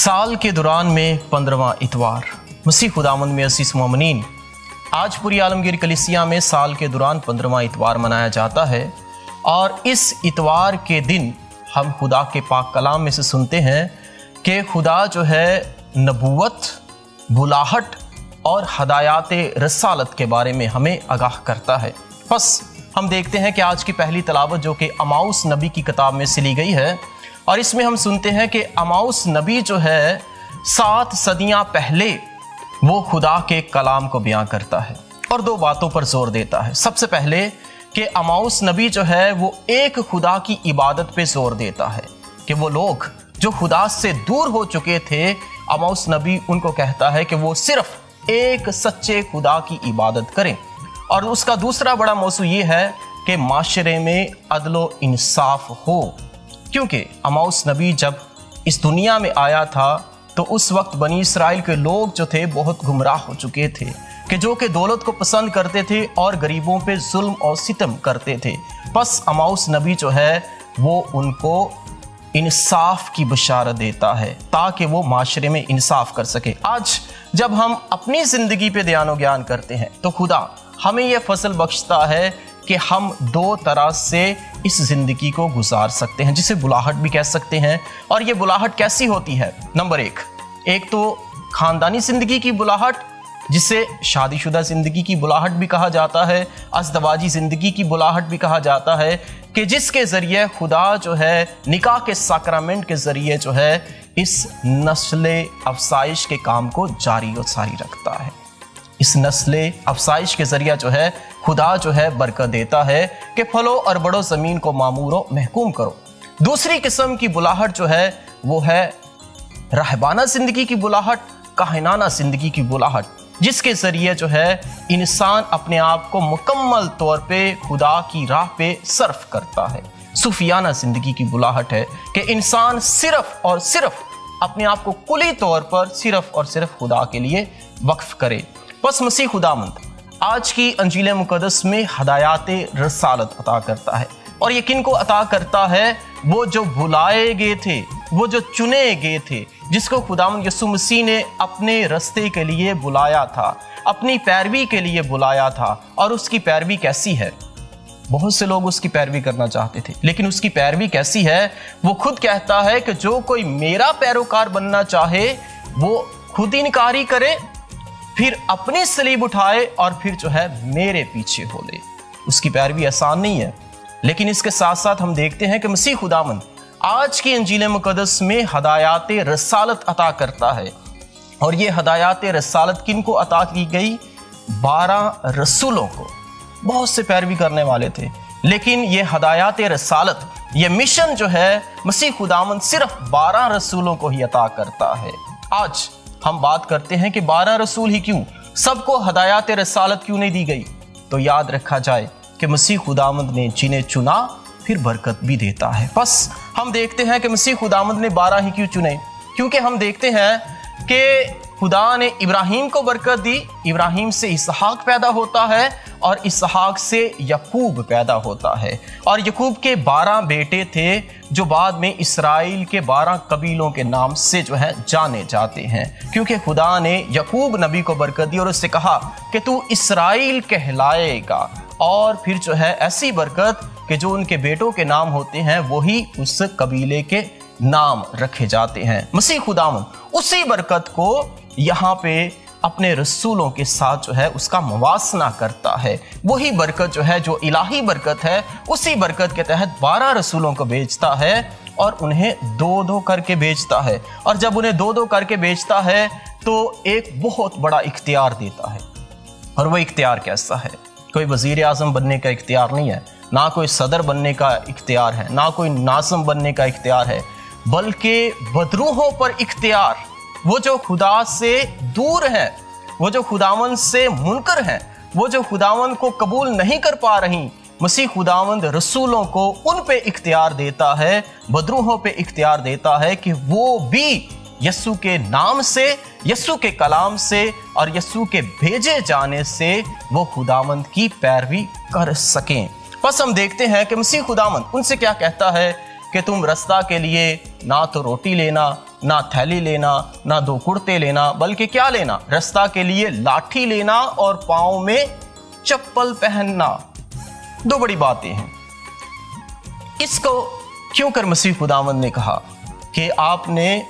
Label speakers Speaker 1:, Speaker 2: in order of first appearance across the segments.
Speaker 1: साल के दौरान में 15वां इतवार मसीह खुदावंद में असीस मोमिनीन, आज पूरी आलमगीर कलीसिया में साल के दौरान 15वां इतवार मनाया जाता है। और इस इतवार के दिन हम खुदा के पाक कलाम में से सुनते हैं कि खुदा जो है नबूवत, बुलाहट और हदायत रसालत के बारे में हमें आगाह करता है। बस हम देखते हैं कि आज की पहली तलावत जो कि अमाउस नबी की किताब में से ली गई है, और इसमें हम सुनते हैं कि अमाउस नबी जो है 7 सदियां पहले वो खुदा के कलाम को बयां करता है और 2 बातों पर जोर देता है। सबसे पहले कि अमाउस नबी जो है वो एक खुदा की इबादत पे जोर देता है कि वो लोग जो खुदा से दूर हो चुके थे, अमाउस नबी उनको कहता है कि वो सिर्फ एक सच्चे खुदा की इबादत करें। और उसका दूसरा बड़ा मौजू ये है कि माशरे में अदलो इंसाफ हो, क्योंकि अमाउस नबी जब इस दुनिया में आया था तो उस वक्त बनी इसराइल के लोग जो थे बहुत गुमराह हो चुके थे, कि जो कि दौलत को पसंद करते थे और गरीबों पे जुल्म और सितम करते थे। बस अमाउस नबी जो है वो उनको इंसाफ की बशारत देता है ताकि वो माशरे में इंसाफ कर सके। आज जब हम अपनी ज़िंदगी पे ध्यान ज्ञान करते हैं तो खुदा हमें यह फसल बख्शता है कि हम 2 तरह से इस ज़िंदगी को गुजार सकते हैं, जिसे बुलाहट भी कह सकते हैं। और ये बुलाहट कैसी होती है? नंबर 1 तो ख़ानदानी ज़िंदगी की बुलाहट, जिसे शादीशुदा ज़िंदगी की बुलाहट भी कहा जाता है, अज़दवाजी ज़िंदगी की बुलाहट भी कहा जाता है, कि जिसके ज़रिए खुदा जो है निकाह के साक्रामेंट के ज़रिए जो है इस नस्ल अफसाइश के काम को जारी और सारी रखता है। इस नस्ल अफसाइश के ज़रिए जो है खुदा जो है बरकत देता है कि फलो और बड़ो ज़मीन को मामूरो महकूम करो। दूसरी किस्म की बुलाहट जो है वो है रहबाना ज़िंदगी की बुलाहट, काहिनाना ज़िंदगी की बुलाहट, जिसके ज़रिए जो है इंसान अपने आप को मुकम्मल तौर पे खुदा की राह पे सर्फ करता है। सूफियाना ज़िंदगी की बुलाहट है कि इंसान सिर्फ और सिर्फ अपने आप को कुली तौर पर सिर्फ और सिर्फ खुदा के लिए वक्फ करे। बस मसीह खुदावंद आज की अंजील मुक़द्दस में हदायत रसालत अता करता है, और ये किन को अता करता है? वो जो बुलाए गए थे, वो जो चुने गए थे, जिसको खुदावंद यीशु मसीह ने अपने रास्ते के लिए बुलाया था, अपनी पैरवी के लिए बुलाया था। और उसकी पैरवी कैसी है? बहुत से लोग उसकी पैरवी करना चाहते थे, लेकिन उसकी पैरवी कैसी है? वो खुद कहता है कि जो कोई मेरा पैरोकार बनना चाहे वो खुद इनकारी करे, फिर अपनी सलीब उठाए और फिर जो है मेरे पीछे हो ले। उसकी पैरवी आसान नहीं है, लेकिन इसके साथ साथ हम देखते हैं कि मसीह खुदावंद आज की अंजील मुक़द्दस में हदायत रसालत अता करता है। और ये हदायत रसालत किन को अता की गई? 12 रसूलों को। बहुत से पैरवी करने वाले थे, लेकिन ये हदायत रसालत, ये मिशन जो है मसीह खुदावंद सिर्फ 12 रसूलों को ही अता करता है। आज हम बात करते हैं कि 12 रसूल ही क्यों, सबको हदायत रसालत क्यों नहीं दी गई? तो याद रखा जाए कि मसीह खुदावंद ने जिन्हें चुना फिर बरकत भी देता है। बस हम देखते हैं कि मसीह खुदावंद ने 12 ही क्यों चुने? क्योंकि हम देखते हैं कि खुदा ने इब्राहीम को बरकत दी, इब्राहीम से इसहाक पैदा होता है और इसहाक से यकूब पैदा होता है। और यकूब के 12 बेटे थे जो बाद में इसराइल के 12 कबीलों के नाम से जो है जाने जाते हैं, क्योंकि खुदा ने यकूब नबी को बरकत दी और उससे कहा कि तू इसराइल कहलाएगा। और फिर जो है ऐसी बरकत कि जो उनके बेटों के नाम होते हैं वही उस कबीले के नाम रखे जाते हैं। मसीह खुदावंद उसी बरकत को यहाँ पे अपने रसूलों के साथ जो है उसका मुवासना करता है। वही बरकत जो है, जो इलाही बरकत है, उसी बरकत के तहत 12 रसूलों को भेजता है और उन्हें 2-2 करके भेजता है। और जब उन्हें 2-2 करके भेजता है तो एक बहुत बड़ा इख्तियार देता है। और वो इख्तियार कैसा है? कोई वज़ीर आज़म बनने का इख्तियार नहीं है, ना कोई सदर बनने का इख्तियार है, ना कोई नाज़िम बनने का इख्तियार है, बल्कि बदरूहों पर इख्तियार। वो जो खुदा से दूर हैं, वो जो खुदावंद से मुनकर हैं, वो जो खुदावंद को कबूल नहीं कर पा रही, मसीह खुदावंद रसूलों को उन पे इख्तियार देता है, बदरूहों पे इख्तियार देता है कि वो भी यस्सु के नाम से, यस्सु के कलाम से और यस्सु के भेजे जाने से वो खुदावंद की पैरवी कर सकें। बस हम देखते हैं कि मसीह खुदावंद उनसे क्या कहता है कि तुम रास्ता के लिए ना तो रोटी लेना ना थैली लेना, ना 2 कुर्ते लेना, बल्कि क्या लेना? रास्ता के लिए लाठी लेना और पाँव में चप्पल पहनना। 2 बड़ी बातें हैं। इसको क्यों कर मसीह खुदावंद ने कहा कि आपने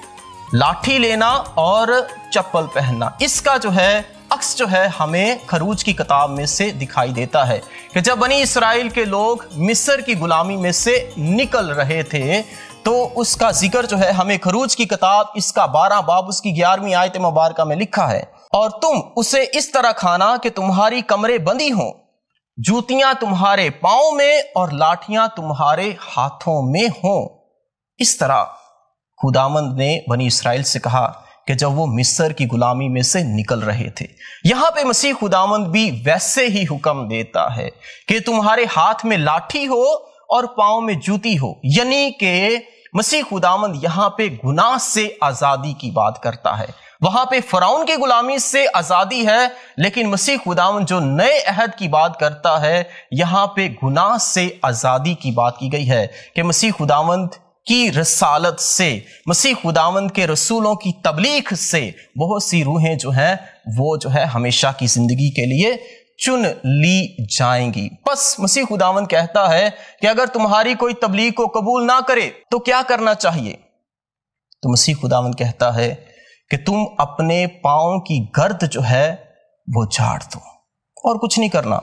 Speaker 1: लाठी लेना और चप्पल पहनना? इसका जो है अक्स जो है हमें खरूज की किताब में से दिखाई देता है कि जब बनी इसराइल के लोग मिस्र की गुलामी में से निकल रहे थे तो उसका जिक्र जो है हमें खरूज की किताब इसका 12 बाब उसकी 11वीं आयत मुबारका में लिखा है। और तुम उसे इस तरह खाना कि तुम्हारी कमरें बंदी हों, जूतियां तुम्हारे पांव में और लाठियां तुम्हारे हाथों में हों। इस तरह खुदावंद ने बनी इसराइल से कहा कि जब वो मिस्र की गुलामी में से निकल रहे थे। यहां पे मसीह खुदावंद भी वैसे ही हुक्म देता है कि तुम्हारे हाथ में लाठी हो और पांव में जूती हो, यानी कि मसीह खुदावंद यहां पे गुनाह से आजादी की बात करता है। वहां पे फराउन की गुलामी से आजादी है, लेकिन मसीह खुदावंद जो नए अहद की बात करता है यहां पे गुनाह से आजादी की बात की गई है कि मसीह खुदावंद की रसालत से, मसीह खुदावंद के रसूलों की तबलीग से बहुत सी रूहें जो हैं वो जो है हमेशा की जिंदगी के लिए चुन ली जाएंगी। बस मसीह खुदावंद कहता है कि अगर तुम्हारी कोई तबलीग को कबूल ना करे तो क्या करना चाहिए? तो मसीह खुदावंद कहता है कि तुम अपने पांव की गर्द जो है वो झाड़ दो, और कुछ नहीं करना।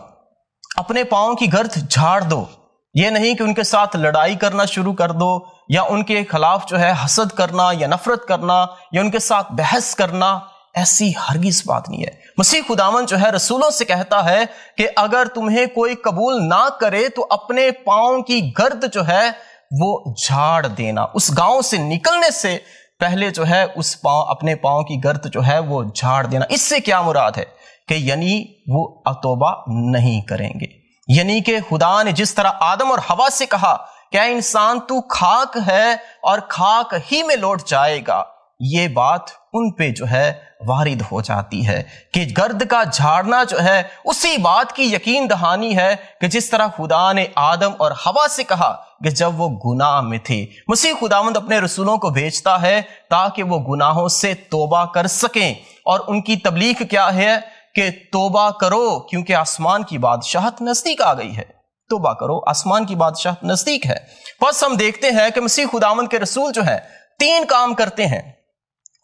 Speaker 1: अपने पांव की गर्द झाड़ दो। ये नहीं कि उनके साथ लड़ाई करना शुरू कर दो या उनके खिलाफ जो है हसद करना या नफरत करना या उनके साथ बहस करना, ऐसी हरगिज बात नहीं है। मसीह खुदावंद जो है रसूलों से कहता है कि अगर तुम्हें कोई कबूल ना करे तो अपने पांव की गर्द जो है वो झाड़ देना। उस गांव से निकलने से पहले जो है अपने पांव की गर्द जो है वो झाड़ देना। इससे क्या मुराद है कि यानी वो तौबा नहीं करेंगे। यानी कि खुदा ने जिस तरह आदम और हवा से कहा क्या इंसान तू खाक है और खाक ही में लौट जाएगा, ये बात उन पे जो है वारिद हो जाती है कि गर्द का झाड़ना जो है उसी बात की यकीन दहानी है कि जिस तरह खुदा ने आदम और हवा से कहा कि जब वो गुनाह में थे। मसीह खुदावंद अपने रसूलों को भेजता है ताकि वो गुनाहों से तौबा कर सकें, और उनकी तबलीग क्या है कि तौबा करो क्योंकि आसमान की बादशाहत नजदीक आ गई है। तौबा करो, आसमान की बादशाहत नजदीक है। बस हम देखते हैं कि मसीह खुदावंद के रसूल जो है 3 काम करते हैं,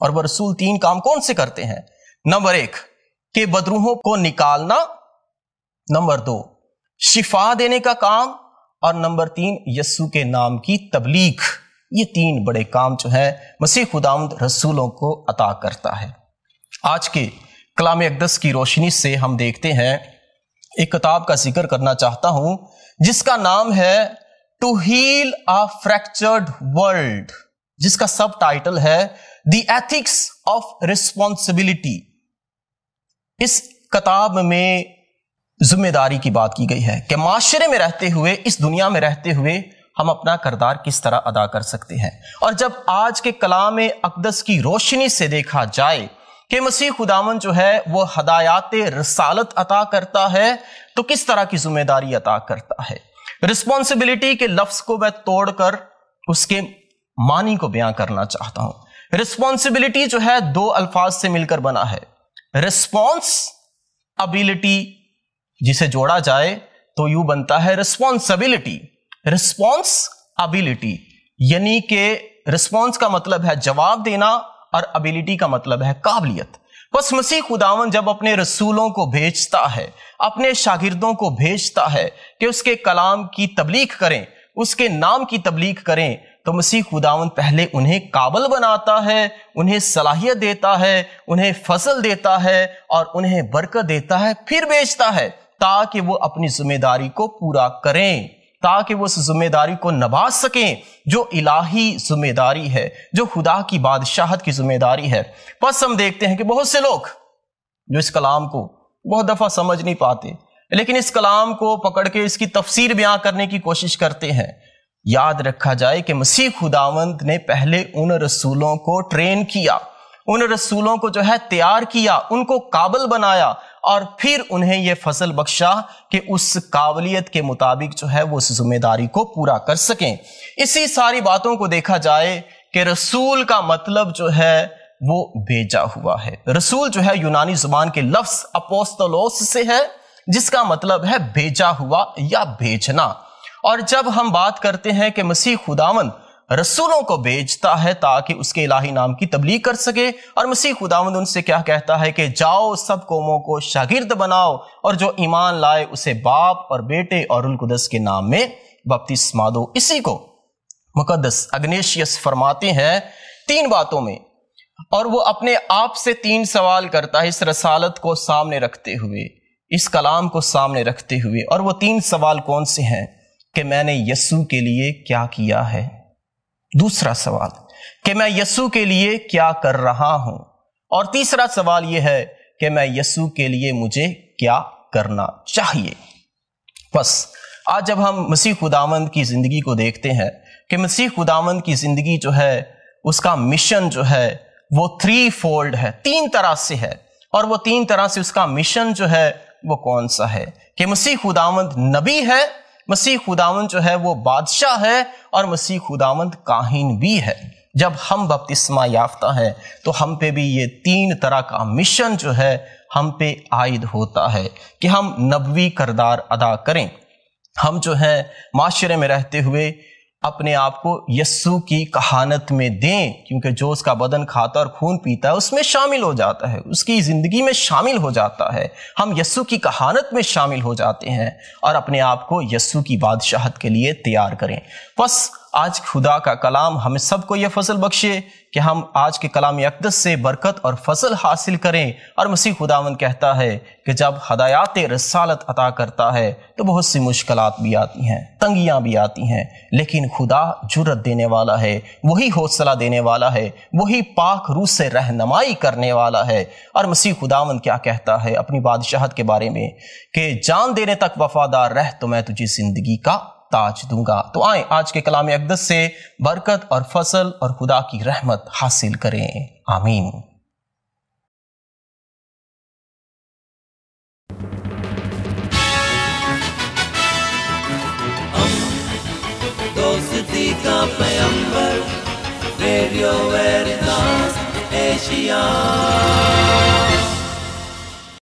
Speaker 1: और वह रसूल 3 काम कौन से करते हैं? नंबर 1 कि बदरूहों को निकालना, नंबर 2 शिफा देने का काम, और नंबर 3 यस्सु के नाम की तबलीग। ये 3 बड़े काम जो है मसीह खुदावंद रसूलों को अता करता है। आज के कलाम अक़दस की रोशनी से हम देखते हैं, एक किताब का जिक्र करना चाहता हूं जिसका नाम है to heal a fractured world, जिसका सब टाइटल है द एथिक्स ऑफ रिस्पॉन्सिबिलिटी। इस किताब में जिम्मेदारी की बात की गई है कि माशरे में रहते हुए, इस दुनिया में रहते हुए हम अपना किरदार किस तरह अदा कर सकते हैं। और जब आज के कलाम अक़दस की रोशनी से देखा जाए कि मसीह खुदावंद जो है वो हदायत रसालत अता करता है, तो किस तरह की जिम्मेदारी अता करता है। रिस्पॉन्सिबिलिटी के लफ्ज को मैं तोड़कर उसके मानी को बयां करना चाहता हूं। रिस्पॉन्सिबिलिटी जो है 2 अल्फाज से मिलकर बना है। रिस्पॉन्स अबिलिटी, जिसे जोड़ा जाए तो यूं बनता है रिस्पॉन्सिबिलिटी। रिस्पॉन्स अबिलिटी यानी कि रिस्पॉन्स का मतलब है जवाब देना और अबिलिटी का मतलब है काबिलियत। बस मसीह खुदावंद जब अपने रसूलों को भेजता है, अपने शागिर्दों को भेजता है कि उसके कलाम की तबलीग करें, उसके नाम की तबलीग करें, तो मसीह खुदावंद पहले उन्हें काबिल बनाता है, उन्हें सलाहियत देता है, उन्हें फजल देता है और उन्हें बरकत देता है, फिर भेजता है ताकि वो अपनी जिम्मेदारी को पूरा करें, ताकि वो उस जिम्मेदारी को निभा सकें जो इलाही जिम्मेदारी है, जो खुदा की बादशाहत की जिम्मेदारी है। बस हम देखते हैं कि बहुत से लोग जो इस कलाम को बहुत दफा समझ नहीं पाते, लेकिन इस कलाम को पकड़ के इसकी तफसीर बयां करने की कोशिश करते हैं। याद रखा जाए कि मसीह खुदावंद ने पहले उन रसूलों को ट्रेन किया, उन रसूलों को जो है तैयार किया, उनको काबिल बनाया और फिर उन्हें यह फजल बख्शा कि उस काबिलियत के मुताबिक जो है वो उस जिम्मेदारी को पूरा कर सकें। इसी सारी बातों को देखा जाए कि रसूल का मतलब जो है वो भेजा हुआ है। रसूल जो है यूनानी जुबान के लफ्ज अपोस्तलोस से है, जिसका मतलब है भेजा हुआ या भेजना। और जब हम बात करते हैं कि मसीह खुदावंद रसूलों को भेजता है ताकि उसके इलाही नाम की तबलीग कर सके, और मसीह खुदावंद उनसे क्या कहता है कि जाओ सब कौमों को शागिर्द बनाओ और जो ईमान लाए उसे बाप और बेटे और रूह कुदस के नाम में बपतिस्मा दो। इसी को मुकद्दस अग्नेशियस फरमाते हैं 3 बातों में, और वो अपने आप से 3 सवाल करता है इस रसालत को सामने रखते हुए, इस कलाम को सामने रखते हुए। और वो 3 सवाल कौन से हैं कि मैंने यीशु के लिए क्या किया है, दूसरा सवाल कि मैं यीशु के लिए क्या कर रहा हूं, और तीसरा सवाल यह है कि मैं यीशु के लिए मुझे क्या करना चाहिए। बस आज जब हम मसीह खुदावंद की जिंदगी को देखते हैं कि मसीह खुदावंद की जिंदगी जो है उसका मिशन जो है वो 3 फोल्ड है, 3 तरह से है। और वो 3 तरह से उसका मिशन जो है वो कौन सा है कि मसीह खुदावंद नबी है, मसीह खुदावंद जो है वो बादशाह है, और मसीह खुदावंद काहिन भी है। जब हम बपतिस्मा याफ्ता है तो हम पे भी ये 3 तरह का मिशन जो है हम पे आयद होता है कि हम नबवी किरदार अदा करें। हम जो है माशरे में रहते हुए अपने आप को यस्सु की कहानत में दें, क्योंकि जो उसका बदन खाता और खून पीता है उसमें शामिल हो जाता है, उसकी ज़िंदगी में शामिल हो जाता है। हम यस्सु की कहानत में शामिल हो जाते हैं और अपने आप को यस्सु की बादशाहत के लिए तैयार करें। बस आज खुदा का कलाम हमें सबको यह फजल बख्शे कि हम आज के कलाम अक़दस से बरकत और फजल हासिल करें। और मसीह खुदावंद कहता है कि जब हदायत रसालत अता करता है तो बहुत सी मुश्किलात भी आती हैं, तंगियां भी आती हैं, लेकिन खुदा जुर्रत देने वाला है, वही हौसला देने वाला है, वही पाक रूह से रहनुमाई करने वाला है। और मसीह खुदावंद क्या कहता है अपनी बादशाहत के बारे में कि जान देने तक वफादार रह तो मैं तुझे जिंदगी का ताज दूंगा। तो आए आज के कलाम अक़दस से बरकत और फसल और खुदा की रहमत हासिल करें। आमीन।
Speaker 2: दोस्ती का पैगंबर रेडियो वेरितास एशिया।